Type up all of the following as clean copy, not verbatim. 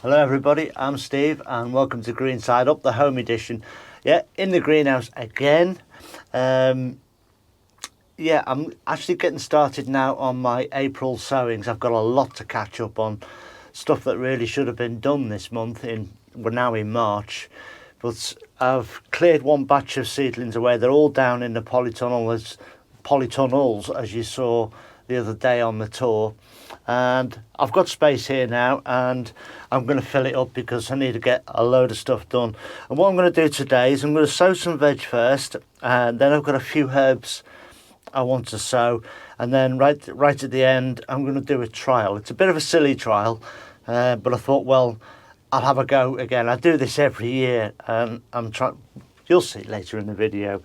Hello everybody, I'm Steve and welcome to Green Side Up, the home edition. Yeah, in the greenhouse again. I'm actually getting started now on my April sowings. I've got a lot to catch up on, stuff that really should have been done this month. We're now in March, but I've cleared one batch of seedlings away. They're all down in the polytunnels as you saw the other day on the tour. And I've got space here now and I'm going to fill it up because I need to get a load of stuff done. And what I'm going to do today is I'm going to sow some veg first, and then I've got a few herbs I want to sow, and then right at the end I'm going to do a trial. It's a bit of a silly trial, but I thought, well, I'll have a go again. I do this every year and you'll see later in the video.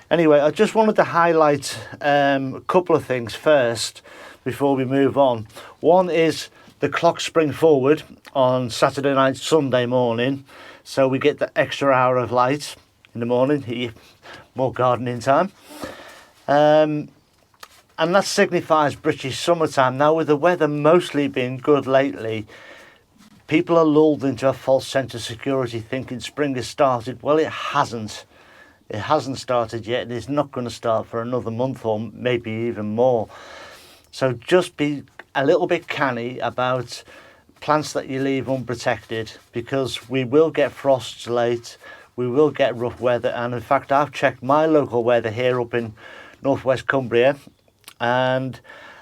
Anyway, I just wanted to highlight a couple of things first before we move on. One is the clocks spring forward on Saturday night, Sunday morning, so we get the extra hour of light in the morning, more gardening time. And that signifies British summertime. Now, with the weather mostly being good lately, people are lulled into a false sense of security thinking spring has started. Well, it hasn't. It hasn't started yet, and it's not going to start for another month or maybe even more. So just be a little bit canny about plants that you leave unprotected, because we will get frosts late, we will get rough weather. And in fact, I've checked my local weather here up in northwest Cumbria, and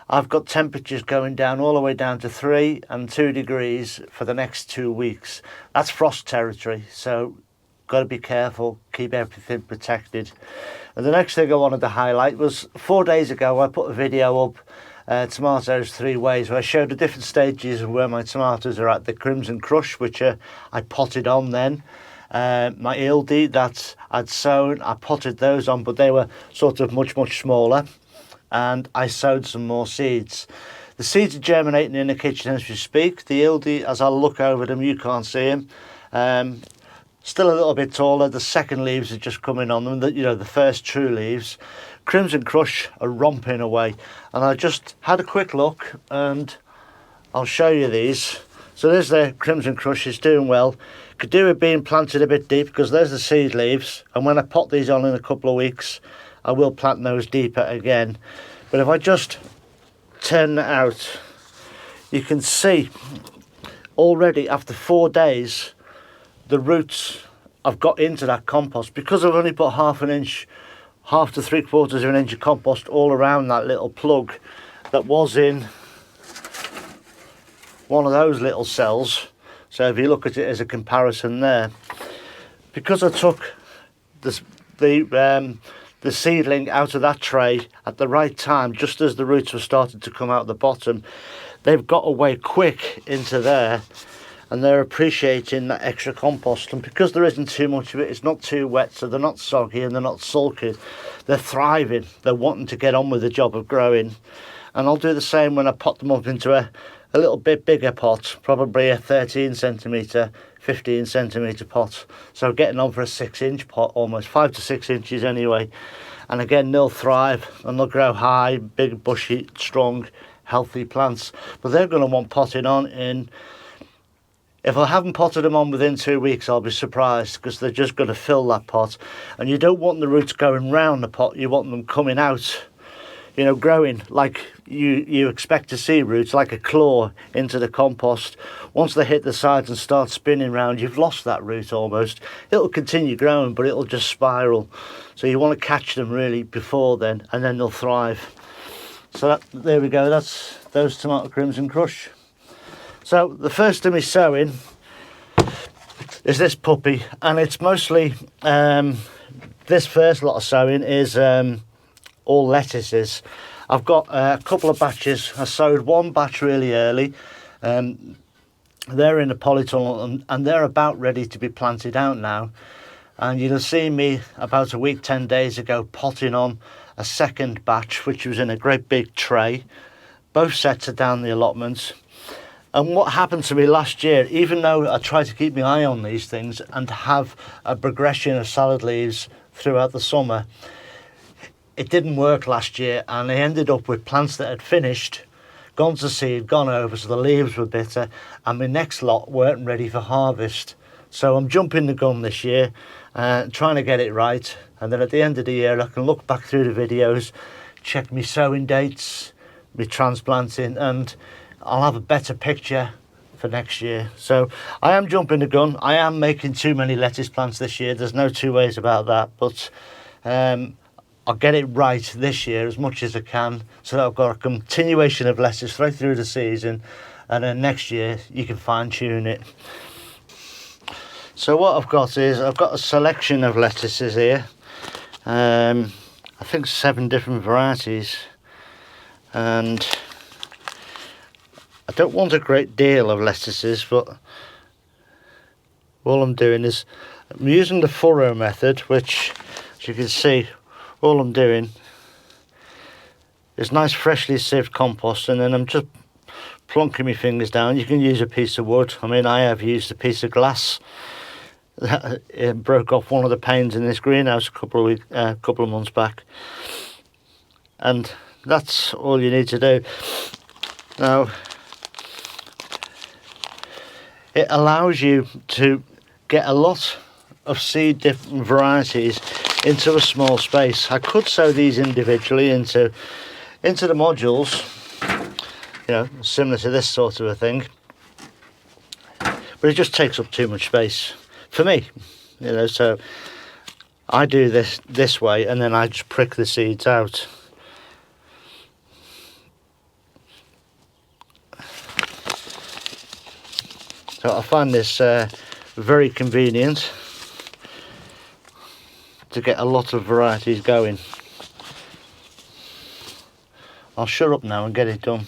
I've got temperatures going down all the way down to 3 and 2 degrees for the next 2 weeks. That's frost territory, so got to be careful, keep everything protected. And the next thing I wanted to highlight was 4 days ago I put a video up, tomatoes 3 ways, where I showed the different stages of where my tomatoes are at. The Crimson Crush, which I potted on then, my Eildie that I'd sown, I potted those on, but they were sort of much smaller, and I sowed some more seeds. The seeds are germinating in the kitchen as we speak. The Eildie, as I look over them, you can't see them, still a little bit taller. The second leaves are just coming on them, the first true leaves. Crimson Crush are romping away, and I just had a quick look and I'll show you these. So there's the Crimson Crush, is doing well. Could do with being planted a bit deep, because there's the seed leaves, and when I pot these on in a couple of weeks I will plant those deeper again. But if I just turn that out, you can see already after 4 days the roots I've got into that compost, because I've only put half to 3/4 of an inch of compost all around that little plug that was in one of those little cells. So if you look at it as a comparison there, because I took the seedling out of that tray at the right time, just as the roots were starting to come out the bottom, they've got away quick into there, and they're appreciating that extra compost. And because there isn't too much of it, it's not too wet, so they're not soggy and they're not sulky. They're thriving. They're wanting to get on with the job of growing. And I'll do the same when I pot them up into a little bit bigger pot, probably a 13 centimetre, 15 centimetre pot. So getting on for a 6-inch pot, almost 5 to 6 inches anyway. And again, they'll thrive and they'll grow high, big, bushy, strong, healthy plants. But they're going to want potting on in... If I haven't potted them on within 2 weeks, I'll be surprised, because they're just going to fill that pot. And you don't want the roots going round the pot, you want them coming out, growing like you expect to see roots, like a claw into the compost. Once they hit the sides and start spinning round, you've lost that root almost. It'll continue growing, but it'll just spiral. So you want to catch them really before then, and then they'll thrive. So there we go, that's those tomato Crimson Crush. So the first of my sowing is this puppy, and it's mostly, this first lot of sowing is all lettuces. I've got a couple of batches. I sowed one batch really early. They're in the polytunnel and they're about ready to be planted out now. And you'll see me about a week, 10 days ago, potting on a second batch, which was in a great big tray. Both sets are down the allotments. And what happened to me last year, even though I tried to keep my eye on these things and have a progression of salad leaves throughout the summer, it didn't work last year, and I ended up with plants that had finished gone to seed, gone over, so the leaves were bitter, and my next lot weren't ready for harvest. So I'm jumping the gun this year, trying to get it right, and then at the end of the year I can look back through the videos, check my sowing dates, my transplanting, and I'll have a better picture for next year. So I am jumping the gun. I am making too many lettuce plants this year, there's no two ways about that, but I'll get it right this year as much as I can, so that I've got a continuation of lettuce right through the season, and then next year you can fine tune it. So what I've got is, I've got a selection of lettuces here, I think 7 different varieties, and I don't want a great deal of lettuces, but all I'm doing is I'm using the furrow method, which, as you can see, all I'm doing is nice freshly sieved compost, and then I'm just plonking my fingers down. You can use a piece of wood. I mean, I have used a piece of glass. It broke off one of the panes in this greenhouse a couple of months back, and that's all you need to do. Now, it allows you to get a lot of seed different varieties into a small space. I could sow these individually into the modules, you know, similar to this sort of a thing, but it just takes up too much space for me, you know. So I do this way, and then I just prick the seeds out. So I find this very convenient to get a lot of varieties going. I'll shut up now and get it done.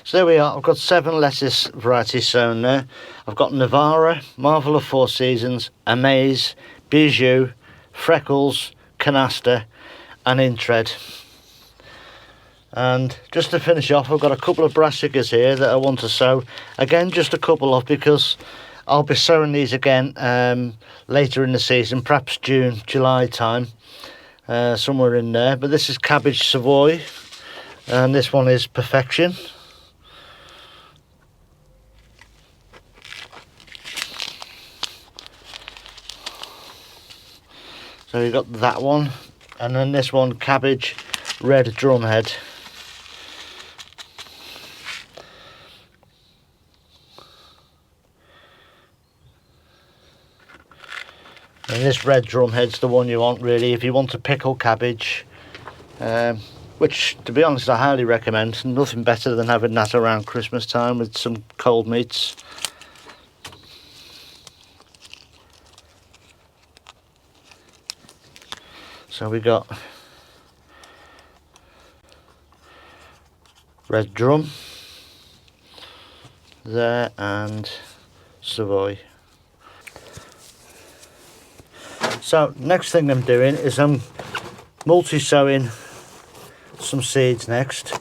So there we are. I've got 7 lettuce varieties sown there. I've got Navara, Marvel of 4 Seasons, Amaze, Bijou, Freckles, Canasta and Intred. And just to finish off, I've got a couple of brassicas here that I want to sow. Again, just a couple of, because I'll be sowing these again later in the season, perhaps June, July time, somewhere in there. But this is Cabbage Savoy, and this one is Perfection. So you've got that one, and then this one, Cabbage Red Drumhead. And this red drumhead's the one you want really if you want to pickle cabbage. which to be honest I highly recommend. Nothing better than having that around Christmas time with some cold meats. So we got red drum there and Savoy. So next thing I'm doing is I'm multi-sowing some seeds next,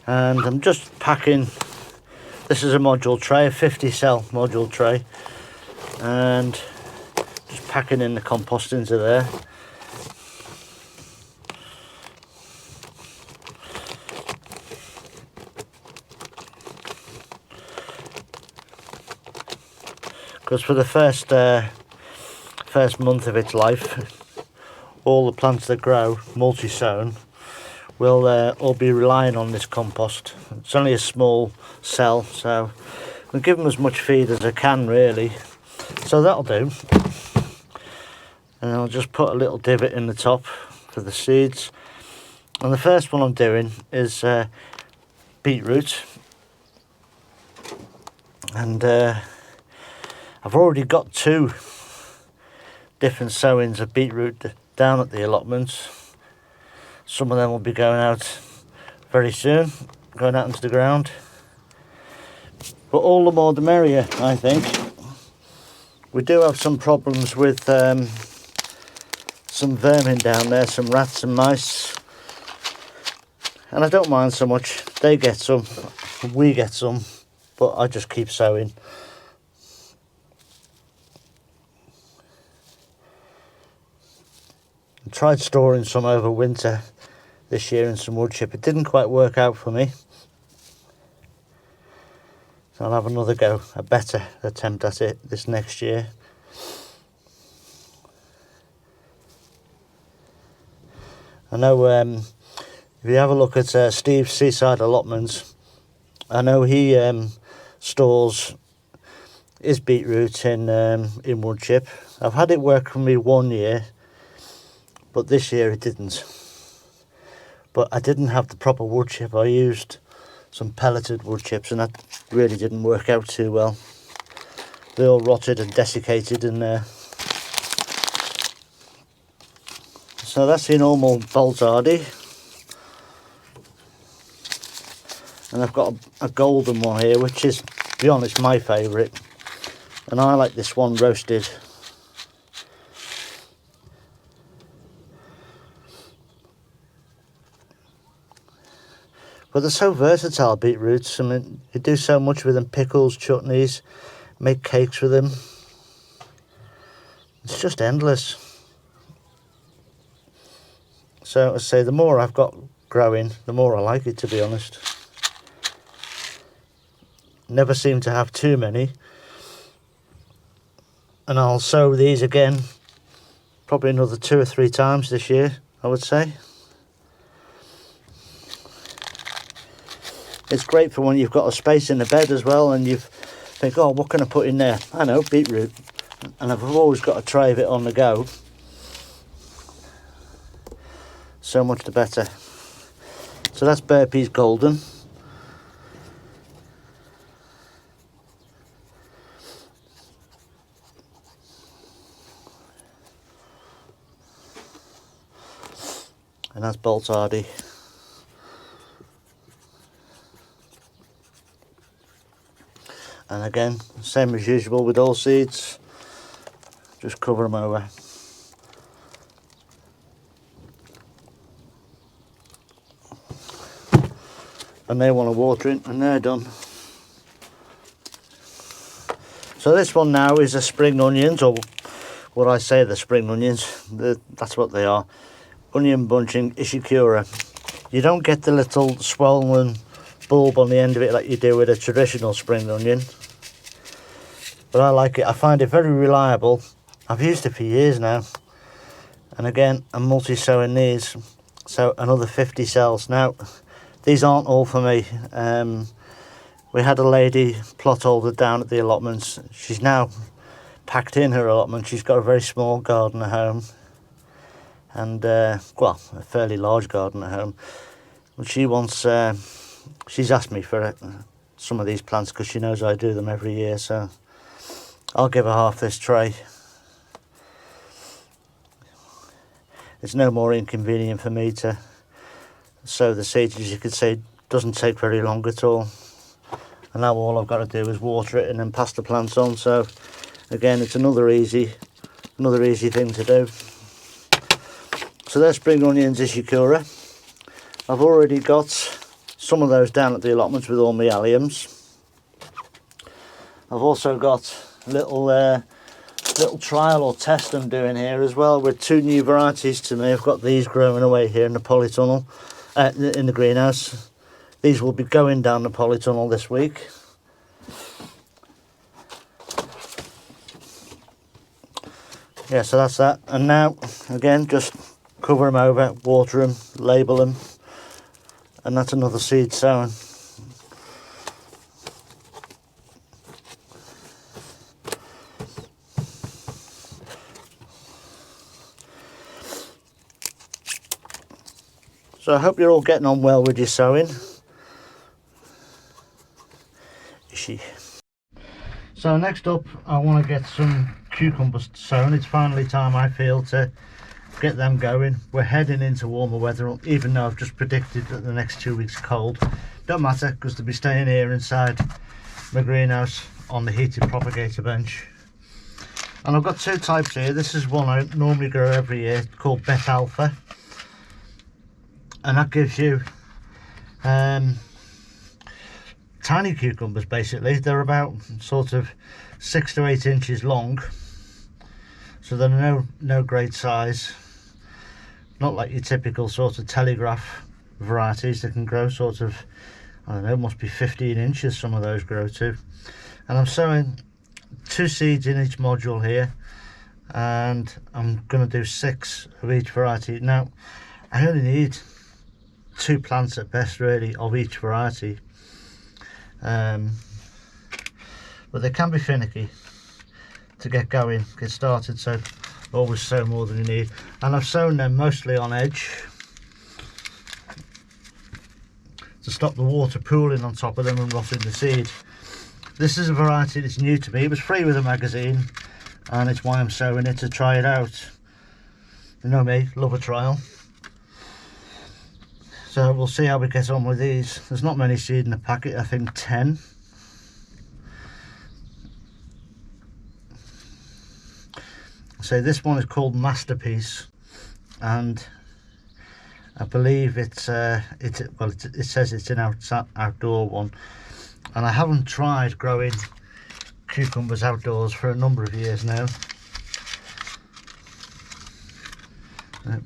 and I'm just packing. This is a module tray, a 50 cell module tray, and just packing in the compost into there. Because for the first month of its life, all the plants that grow multi-sown will all be relying on this compost. It's only a small cell, so I'll give them as much feed as I can really. So that'll do. And I'll just put a little divot in the top for the seeds. And the first one I'm doing is beetroot. And I've already got 2 different sowings of beetroot down at the allotments. Some of them will be going out very soon, going out into the ground. But all the more the merrier, I think. We do have some problems with some vermin down there, some rats and mice. And I don't mind so much. They get some, we get some, but I just keep sowing. I tried storing some over winter this year in some wood chip. It didn't quite work out for me. So I'll have another go, a better attempt at it this next year. I know if you have a look at Steve's Seaside Allotments, I know he stores his beetroot in wood chip. I've had it work for me 1 year, but this year it didn't. But I didn't have the proper wood chip. I used some pelleted wood chips, and that really didn't work out too well. They all rotted and desiccated in there. So that's the normal Bolzardi. And I've got a golden one here, which is, to be honest, my favourite. And I like this one roasted. But they're so versatile, beetroots. I mean, you do so much with them: pickles, chutneys, make cakes with them. It's just endless. So, as I say, the more I've got growing, the more I like it, to be honest. Never seem to have too many. And I'll sow these again, probably another 2 or 3 times this year, I would say. It's great for when you've got a space in the bed as well, and you think, oh, what can I put in there? I know, beetroot. And I've always got a tray of it on the go. So much the better. So that's Burpee's Golden. And that's Bolzardi. And again, same as usual with all seeds, just cover them over. And they want a watering, and they're done. So this one now is a spring onions, or what I say the spring onions, that's what they are. Onion bunching Ishikura. You don't get the little swollen bulb on the end of it like you do with a traditional spring onion. But I like it. I find it very reliable. I've used it for years now. And again, I'm multi-sowing these. So another 50 cells. Now, these aren't all for me. We had a lady plot holder down at the allotments. She's now packed in her allotment. She's got a very small garden at home. And, well, a fairly large garden at home. she wants, she's asked me for some of these plants because she knows I do them every year, so I'll give her half this tray. It's no more inconvenient for me to sow the seeds. As you can see, it doesn't take very long at all. And now all I've got to do is water it and then pass the plants on. So again, it's another easy thing to do. So there's spring onions ishikura. I've already got some of those down at the allotments with all my alliums. I've also got little trial or test I'm doing here as well with 2 new varieties to me. I've got these growing away here in the polytunnel, in the greenhouse. These will be going down the polytunnel this week. Yeah, so that's that. And now, again, just cover them over, water them, label them, and that's another seed sown. So I hope you're all getting on well with your sowing. So next up, I want to get some cucumbers sown. It's finally time, I feel, to get them going. We're heading into warmer weather, even though I've just predicted that the next 2 weeks are cold. Don't matter, because they'll be staying here inside my greenhouse on the heated propagator bench. And I've got 2 types here. This is one I normally grow every year, called Bet Alpha. And that gives you tiny cucumbers. Basically, they're about sort of 6 to 8 inches long, so they're no great size, not like your typical sort of telegraph varieties that can grow sort of, I don't know, must be 15 inches some of those grow to. And I'm sowing 2 seeds in each module here, and I'm going to do 6 of each variety. Now I only need 2 plants at best really of each variety, but they can be finicky to get going, get started, so always sow more than you need. And I've sown them mostly on edge to stop the water pooling on top of them and rotting the seed. This is a variety that's new to me. It was free with a magazine, and it's why I'm sowing it, to try it out. You know me, love a trial. So we'll see how we get on with these. There's not many seed in the packet, I think 10. So this one is called Masterpiece, and I believe it says it's an outdoor one, and I haven't tried growing cucumbers outdoors for a number of years now.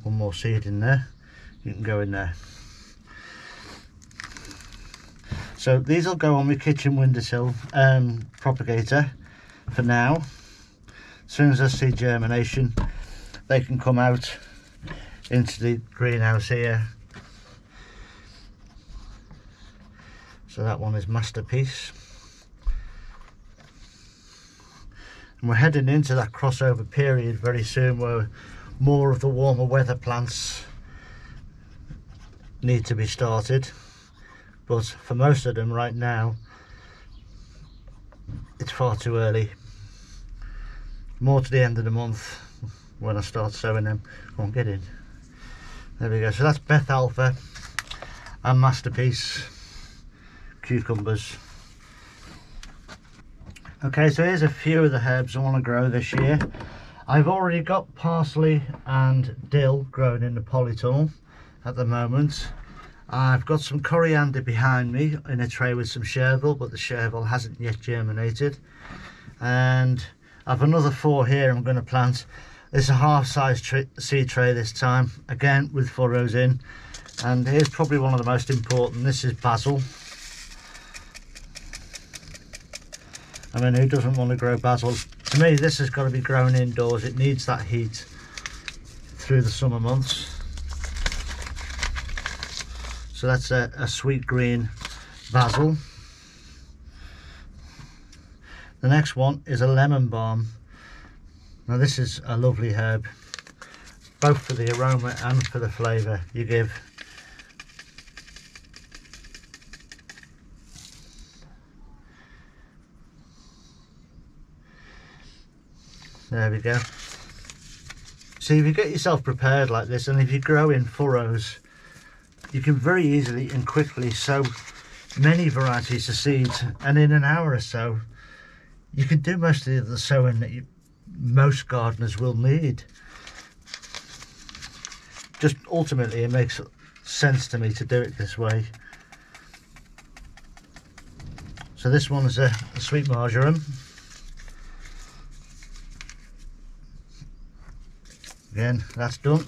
One more seed in there, you can go in there. So these will go on my kitchen windowsill propagator for now. As soon as I see germination, they can come out into the greenhouse here. So that one is Masterpiece. And we're heading into that crossover period very soon, where more of the warmer weather plants need to be started. But for most of them right now, it's far too early. More to the end of the month when I start sowing them. Come on, get in. There we go. So that's Beth Alpha and Masterpiece cucumbers. Okay, so here's a few of the herbs I want to grow this year. I've already got parsley and dill growing in the polytunnel at the moment. I've got some coriander behind me in a tray with some chervil, but the chervil hasn't yet germinated. And I've another 4 here I'm going to plant. It's a half-size seed tray this time, again with furrows in. And here's probably one of the most important. This is basil. I mean, who doesn't want to grow basil? To me, this has got to be grown indoors. It needs that heat through the summer months. So that's a sweet green basil. The next one is a lemon balm. Now this is a lovely herb, both for the aroma and for the flavour. You give There we go. See, if you get yourself prepared like this, and if you grow in furrows, you can very easily and quickly sow many varieties of seeds, and in an hour or so you can do most of the sowing that most gardeners will need. Just ultimately it makes sense to me to do it this way. So this one is a sweet marjoram. Again, that's done.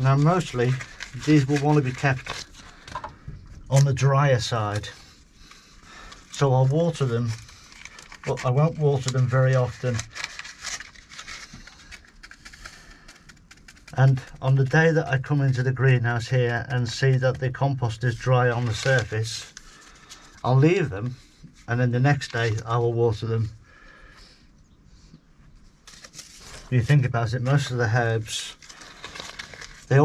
Now mostly these will want to be kept on the drier side, so I'll water them, but I won't water them very often. And on the day that I come into the greenhouse here and see that the compost is dry on the surface, I'll leave them, and then the next day I will water them. If you think about it, most of the herbs, we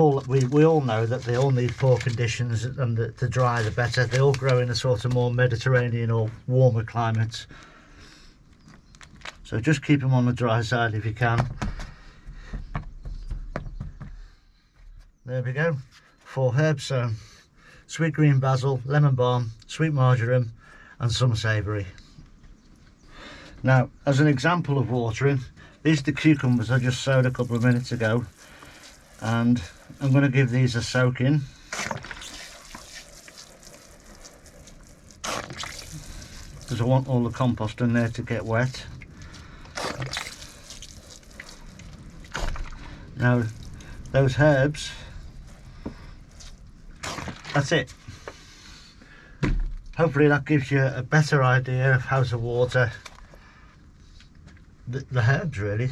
all know that they all need poor conditions, and the drier the better. They all grow in a sort of more Mediterranean or warmer climates. So just keep them on the dry side if you can. There we go, 4 herbs sown: sweet green basil, lemon balm, sweet marjoram, and some savoury. Now, as an example of watering, these are the cucumbers I just sowed a couple of minutes ago, and I'm going to give these a soak in. Because I want all the compost in there to get wet. Now, those herbs, that's it. Hopefully that gives you a better idea of how to water the herbs, really.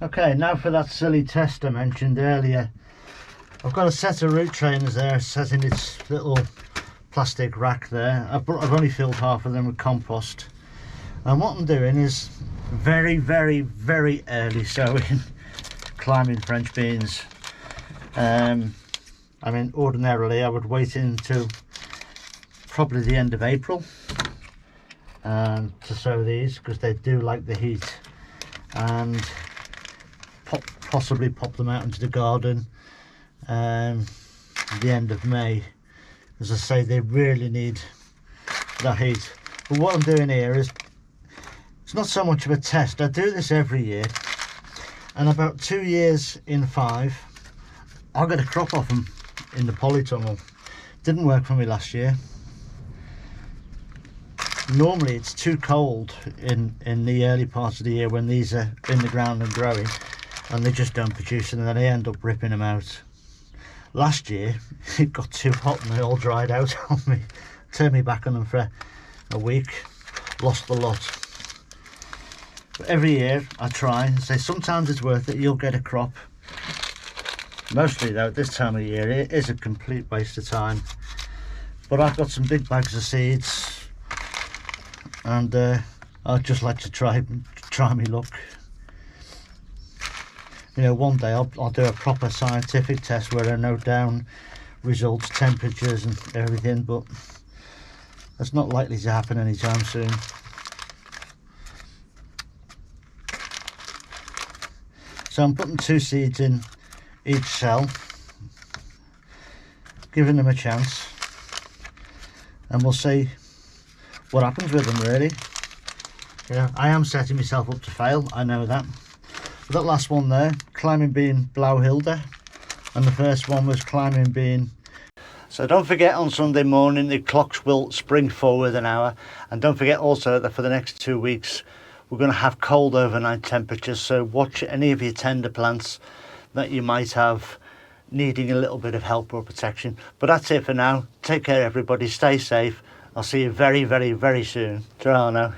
Okay, now for that silly test I mentioned earlier. I've got a set of root trainers there set in its little plastic rack there. I've only filled half of them with compost, and what I'm doing is very early sowing climbing French beans. I mean, ordinarily I would wait until probably the end of April to sow these, because they do like the heat, and possibly pop them out into the garden at the end of May. As I say, they really need that heat. But what I'm doing here is, it's not so much of a test. I do this every year, and about 2 years in 5 I'll get a crop off them in the polytunnel. Didn't work for me last year. Normally it's too cold in the early parts of the year when these are in the ground and growing, and they just don't produce, and then I end up ripping them out. Last year it got too hot and they all dried out on me. Turned me back on them for a week, lost the lot. But every year I try and say sometimes it's worth it, you'll get a crop. Mostly though, this time of year it is a complete waste of time. But I've got some big bags of seeds, and I'd just like to try my luck. You know, one day I'll do a proper scientific test where I note down results, temperatures and everything, but that's not likely to happen anytime soon. So I'm putting 2 seeds in each cell, giving them a chance, and we'll see what happens with them, really. Yeah, I am setting myself up to fail, I know that. But that last one there, climbing bean Blauhilde, and the first one was climbing bean. So don't forget, on Sunday morning the clocks will spring forward an hour, and don't forget also that for the next 2 weeks we're going to have cold overnight temperatures, so watch any of your tender plants that you might have needing a little bit of help or protection. But that's it for now. Take care everybody, stay safe. I'll see you very soon. Ta-ra now.